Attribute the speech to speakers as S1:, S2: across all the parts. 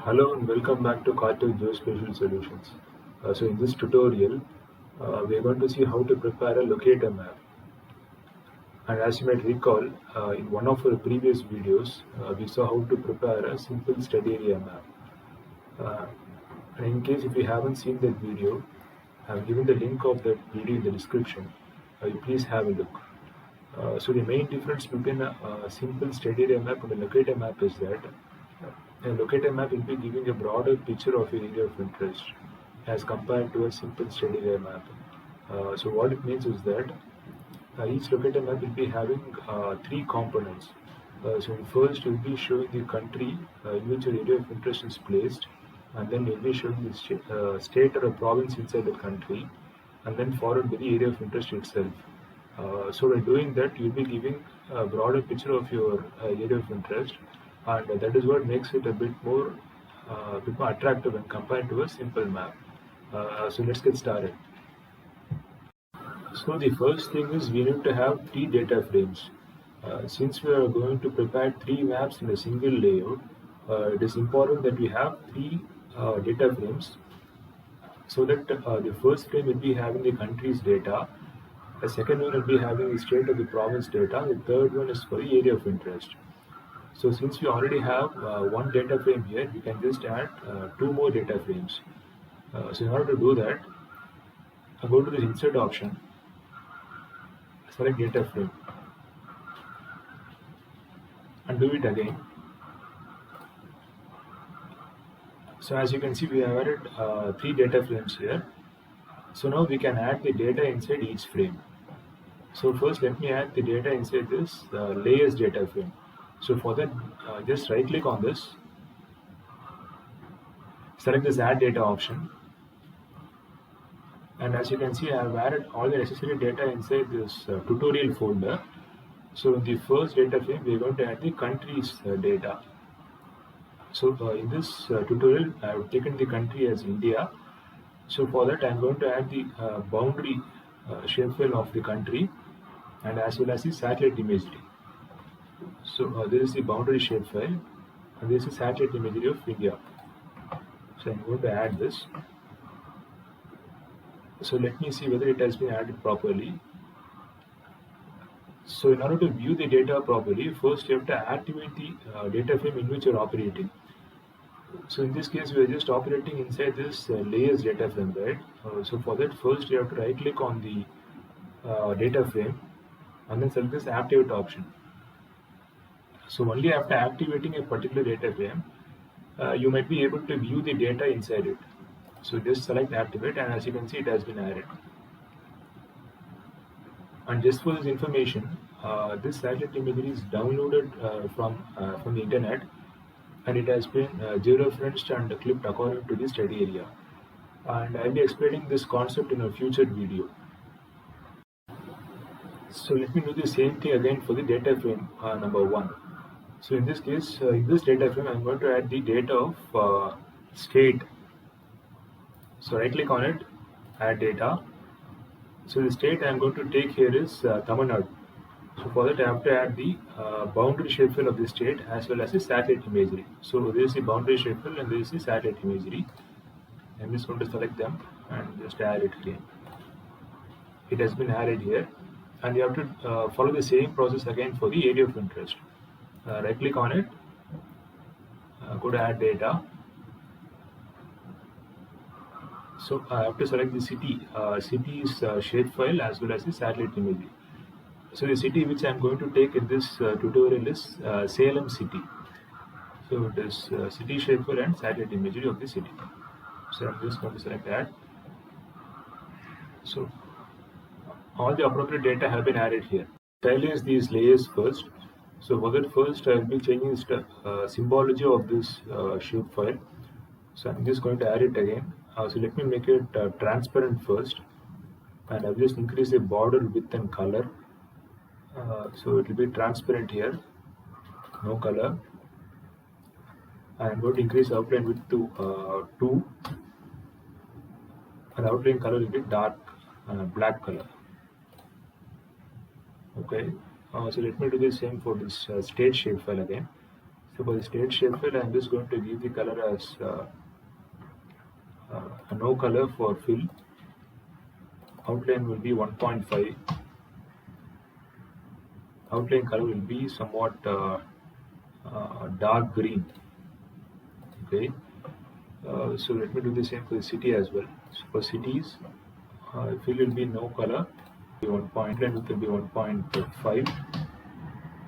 S1: Hello and welcome back to Cartel Geospatial Solutions. In this tutorial, we are going to see how to prepare a locator map. And as you might recall, in one of our previous videos, we saw how to prepare a simple study area map. Uh, and in case if you haven't seen that video, I've given the link of that video in the description. You please have a look. So the main difference between a simple study area map and a locator map is that a locator map will be giving a broader picture of your area of interest as compared to a simple study area map. So what it means is that each locator map will be having three components. So first you'll be showing the country in which your area of interest is placed, and then you'll be showing the state or a province inside the country, and then followed by the area of interest itself. So by doing that, you'll be giving a broader picture of your area of interest, and that is what makes it a bit more attractive when compared to a simple map. So let's get started. So the first thing is we need to have three data frames. Since we are going to prepare three maps in a single layout, it is important that we have three data frames so that the first frame will be having the country's data, the second one will be having the state of the province data, the third one is for the area of interest. So since we already have one data frame here, we can just add two more data frames. So in order to do that, I go to the insert option, select data frame, and do it again. So as you can see, we have added three data frames here. So now we can add the data inside each frame. So first let me add the data inside this layers data frame. So for that, just right click on this, select this add data option. And as you can see, I have added all the necessary data inside this tutorial folder. So in the first data frame, we are going to add the country's data. So in this tutorial, I have taken the country as India. So for that, I am going to add the boundary shapefile of the country and as well as the satellite imagery. So this is the boundary shapefile and this is satellite imagery of India. So I'm going to add this. So let me see whether it has been added properly. So in order to view the data properly, first you have to activate the data frame in which you are operating. So in this case, we are just operating inside this layers data frame, right? So for that, first you have to right click on the data frame and then select this activate option. So only after activating a particular data frame, you might be able to view the data inside it. So just select activate and as you can see, it has been added. And just for this information, this satellite imagery is downloaded from the internet and it has been georeferenced and clipped according to the study area. And I'll be explaining this concept in a future video. So let me do the same thing again for the data frame number 1. So in this case, in this data frame, I'm going to add the data of state. So right click on it, add data. So the state I'm going to take here is Tamil Nadu. So for that I have to add the boundary shapefile of the state as well as the satellite imagery. So this is the boundary shapefile and this is the satellite imagery. I'm just going to select them and just add it again. It has been added here and you have to follow the same process again for the area of interest. Right click on it, go to add data. So I have to select the city's shapefile as well as the satellite imagery. So the city which I am going to take in this tutorial is Salem city. So it is city shapefile and satellite imagery of the city. So I'm just going to select that. So all the appropriate data have been added here. Stylize these layers first. So for that first I will be changing the symbology of this shapefile. So I'm just going to add it again. So let me make it transparent first and I'll just increase the border width and color. So it will be transparent here, no color. I'm going to increase outline width to 2 and outline color will be dark black color. Okay, so let me do the same for this state shapefile again. So for the state shapefill, I'm just going to give the color as a no color for fill. Outline will be 1.5. Outline color will be somewhat dark green. Okay. So let me do the same for the city as well. So for cities, fill will be no color. Outline width will be 1.5,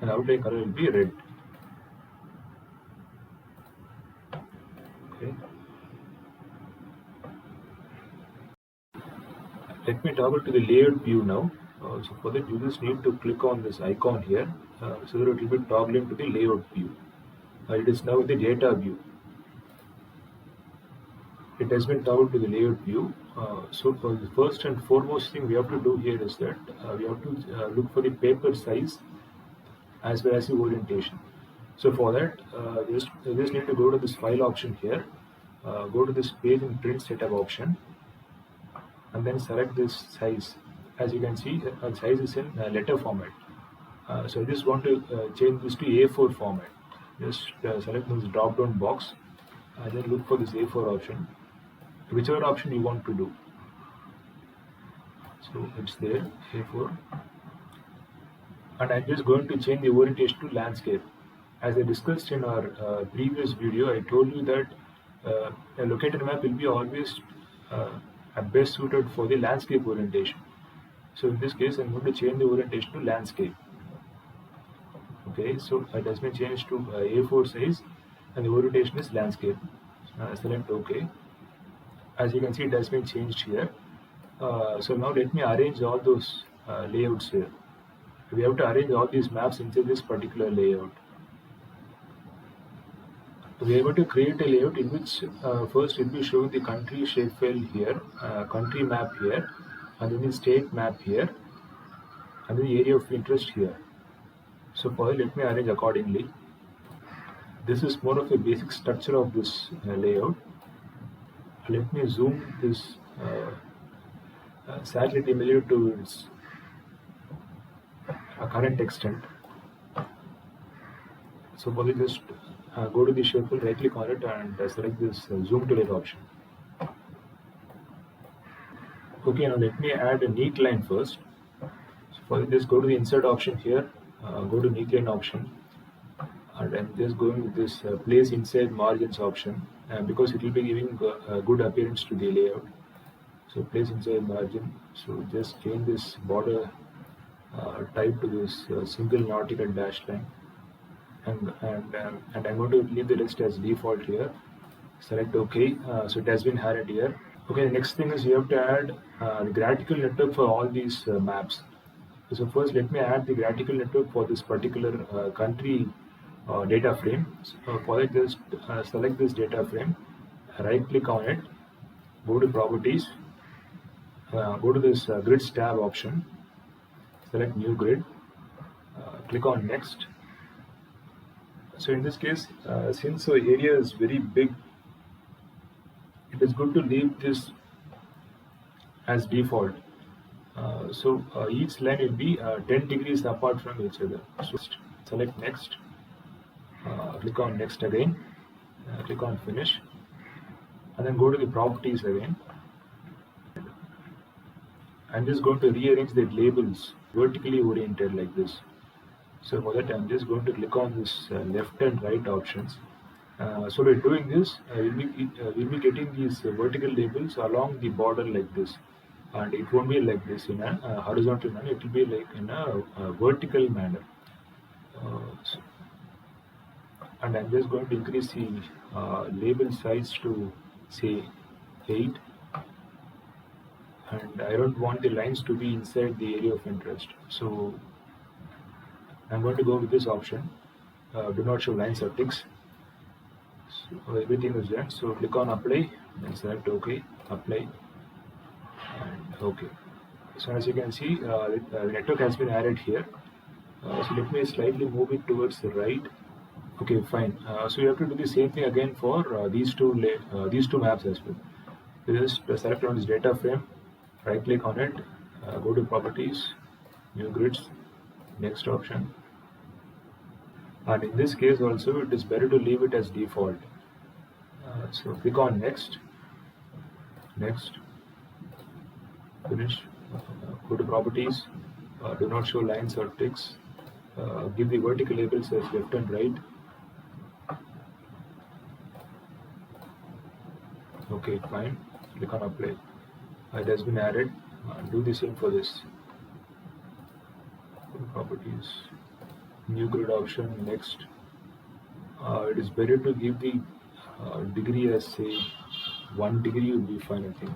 S1: and outline color will be red. Okay. Let me toggle to the layout view now. So for that, you just need to click on this icon here, so that it will be toggling to the layout view. It is now the data view. It has been toggled to the layout view. So for the first and foremost thing we have to do here is that we have to look for the paper size as well as the orientation. So for that, you just need to go to this file option here, go to this page and print setup option, and then select this size. As you can see, the size is in letter format. So I just want to change this to A4 format. Just select this drop down box and then look for this A4 option, whichever option you want to do. So it's there, A4. And I'm just going to change the orientation to landscape. As I discussed in our previous video, I told you that a locator map will be always best suited for the landscape orientation. So in this case, I'm going to change the orientation to landscape. Okay, so it has been changed to A4 size, and the orientation is landscape. Select OK. As you can see, it has been changed here. So now let me arrange all those layouts here. We have to arrange all these maps into this particular layout. We are going to create a layout in which first it will be showing the country shapefile here, country map here, and then the state map here, and then the area of interest here. So for let me arrange accordingly. This is more of a basic structure of this layout. Let me zoom this satellite imagery to its current extent. So for this, just go to the shapefile, right click on it, and select this zoom to left option. Okay, now let me add a neat line first. So for this, go to the insert option here, go to neat line option, and I'm just going with this place inside margins option, because it will be giving a good appearance to the layout. So place inside margin. So just change this border type to this single nautical dash line, and I'm going to leave the rest as default here. Select OK. So it has been added here. Okay, the next thing is you have to add the graphical network for all these maps. So first, let me add the graphical network for this particular country data frame. So for that, just select this data frame, right click on it, go to properties, go to this grids tab option, select new grid, click on next. So in this case, since the area is very big, it is good to leave this as default. So each line will be 10 degrees apart from each other. So select next, click on next again, click on finish, and then go to the properties again. I'm just going to rearrange the labels vertically oriented like this. So for that, I'm just going to click on this left and right options. So by doing this, we'll be getting these vertical labels along the border like this, and it won't be like this in a horizontal manner. It will be like in a vertical manner. And I'm just going to increase the label size to say 8, and I don't want the lines to be inside the area of interest. So I'm going to go with this option. Do not show lines or ticks. So everything is done. So click on apply and select OK, apply, and OK. So as you can see, the network has been added here. So let me slightly move it towards the right. Okay, fine. So you have to do the same thing again for these two maps as well. So just select on this data frame, right click on it, go to properties, new grids, next option, And in this case also, it is better to leave it as default. So click on next, finish, go to properties, do not show lines or ticks, give the vertical labels as left and right. Okay, fine, click on apply. It has been added. Do the same for this. Go to properties, new grid option, next. It is better to give the degree as say 1 degree would be fine, I think,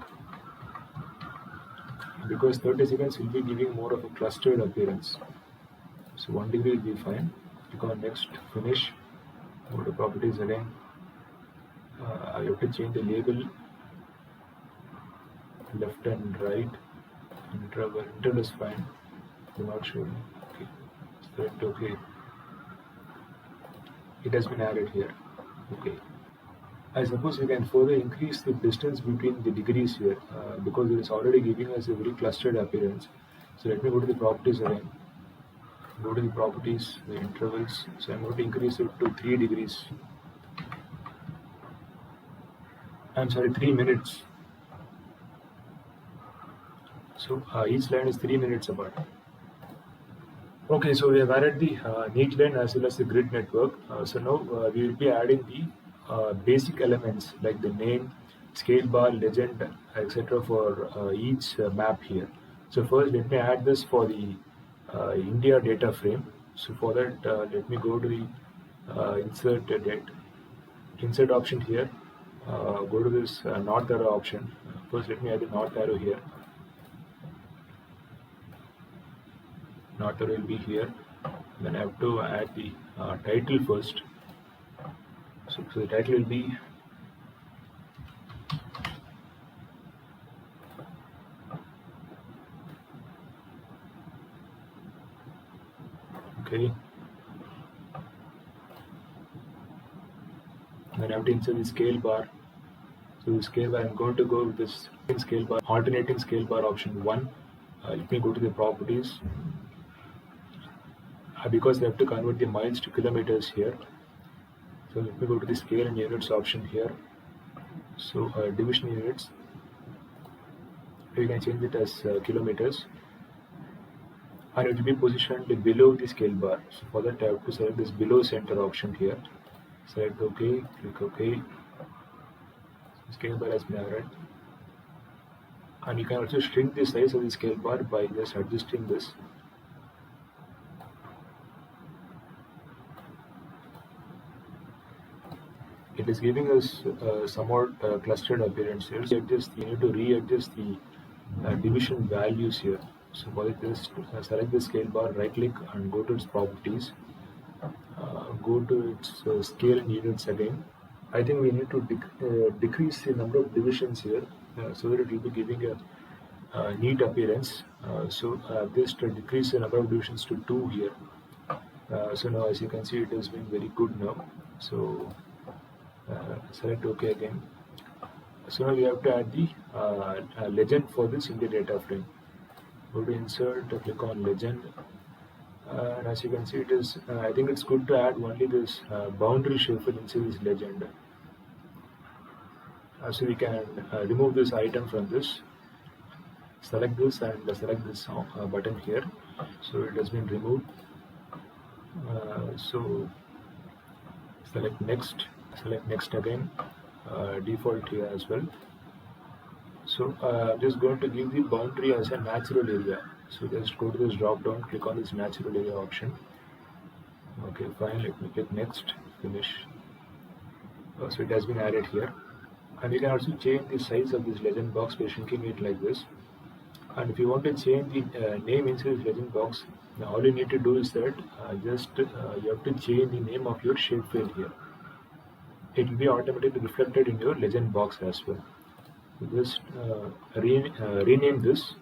S1: because 30 seconds will be giving more of a clustered appearance. So 1 degree will be fine. Click on next, finish, go to properties again. I have to change the label left and right. Interval is fine. Do not show. Okay, select OK. It has been added here. Okay. I suppose we can further increase the distance between the degrees here because it is already giving us a very clustered appearance. So let me go to the properties again. Go to the properties, the intervals. So I'm going to increase it to 3 degrees. I'm sorry, 3 minutes. So each line is 3 minutes apart. Okay, so we have added the neat line as well as the grid network. So now we will be adding the basic elements like the name, scale bar, legend, etc. for each map here. So first, let me add this for the India data frame. So for that, let me go to the insert option here. Go to this north arrow option. First, let me add the north arrow here. North arrow will be here. Then I have to add the title first. So the title will be okay. Then I have to insert the scale bar. So the scale bar, I'm going to go with this scale bar, alternating scale bar option 1. Let me go to the properties. Because I have to convert the miles to kilometers here. So let me go to the scale and units option here. So division units, you can change it as kilometers, and it will be positioned below the scale bar. So for that I have to select this below center option here. Select OK, click OK. Scale bar has been added. And you can also shrink the size of the scale bar by just adjusting this. It is giving us somewhat clustered appearance here. So you need to readjust the division values here. So for this, select the scale bar, right click and go to its properties. Go to its scale and units again. I think we need to decrease the number of divisions here so that it will be giving a neat appearance. So just decrease the number of divisions to 2 here. So now as you can see, it has been very good now. So select OK again. So now we have to add the legend for this in the data frame. Go to insert, click on legend, and as you can see, it is. I think it's good to add only this boundary shuffle inside this legend. So we can remove this item from this. Select this and select this button here. So it has been removed. So select next. Select next again, default here as well. So I'm just going to give the boundary as a natural area. So just go to this drop down, click on this natural area option. Okay, fine, let me click next, finish. So it has been added here. And you can also change the size of this legend box by shrinking it like this. And if you want to change the name inside this legend box, now all you need to do is that you have to change the name of your shapefile here. It will be automatically reflected in your legend box as well. So just rename this.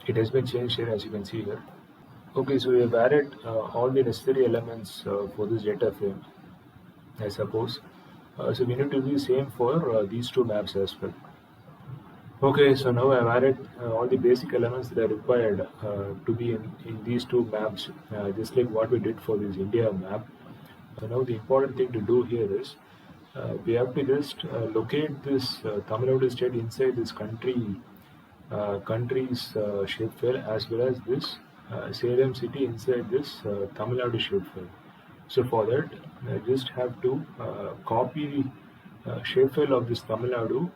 S1: It has been changed here as you can see here. Okay, so we have added all the necessary elements for this data frame, I suppose. So we need to do the same for these two maps as well. Okay, so now I've added all the basic elements that are required to be in these two maps, just like what we did for this India map. Now the important thing to do here is we have to just locate this Tamil Nadu state inside this country's shapefile, as well as this Salem city inside this Tamil Nadu shapefile. So for that, I just have to copy the shapefile of this Tamil Nadu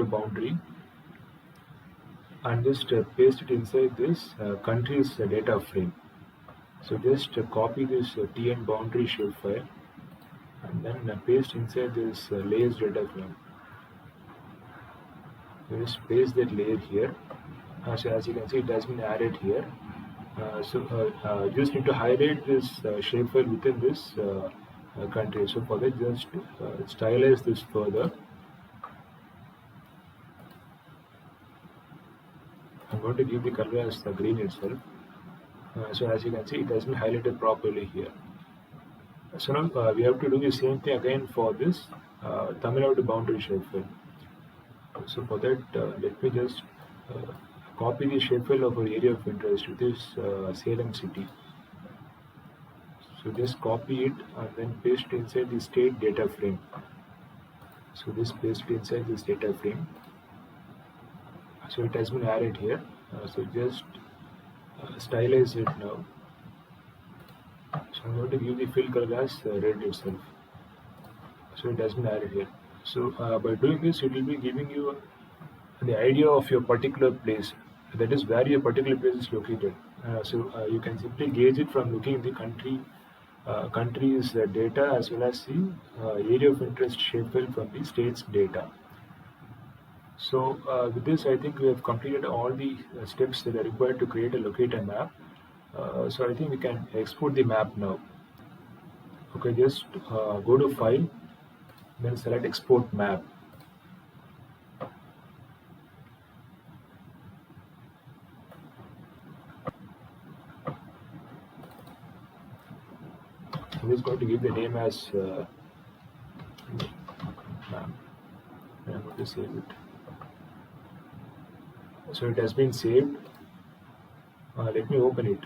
S1: boundary and just paste it inside this country's data frame. So just copy this TN boundary shapefile and then paste inside this layers data frame. You just paste that layer here. So as you can see, it has been added here. Just need to highlight this shapefile within this country. So for that, just stylize this further. I'm going to give the color as the green itself. So as you can see, it has been highlighted properly here. So now we have to do the same thing again for this Tamil Nadu boundary shapefile. So for that, let me just copy the shapefile of our area of interest, which is Salem city. So just copy it and then paste inside the state data frame. So this paste inside this data frame. So it has been added here. So just stylize it now. So I'm going to give the fill color as red itself. So it has been added here. So by doing this, it will be giving you the idea of your particular place. That is where your particular place is located. You can simply gauge it from looking at the country's data, as well as the area of interest shapefile from the state's data. So with this, I think we have completed all the steps that are required to create a locator map. So I think we can export the map now. Okay, just go to File, then select Export Map. I'm just going to give the name as map. I'm going to save it. So it has been saved. Let me open it.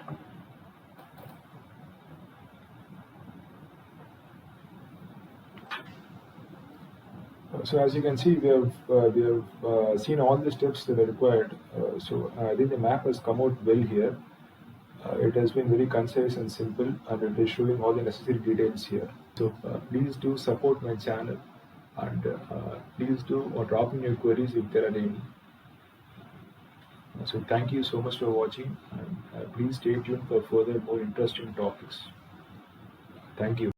S1: So as you can see, we have seen all the steps that are required. I think the map has come out well here. It has been very concise and simple, and it is showing all the necessary details here. So please do support my channel, and please do drop in your queries if there are any. So thank you so much for watching, and please stay tuned for further more interesting topics. Thank you.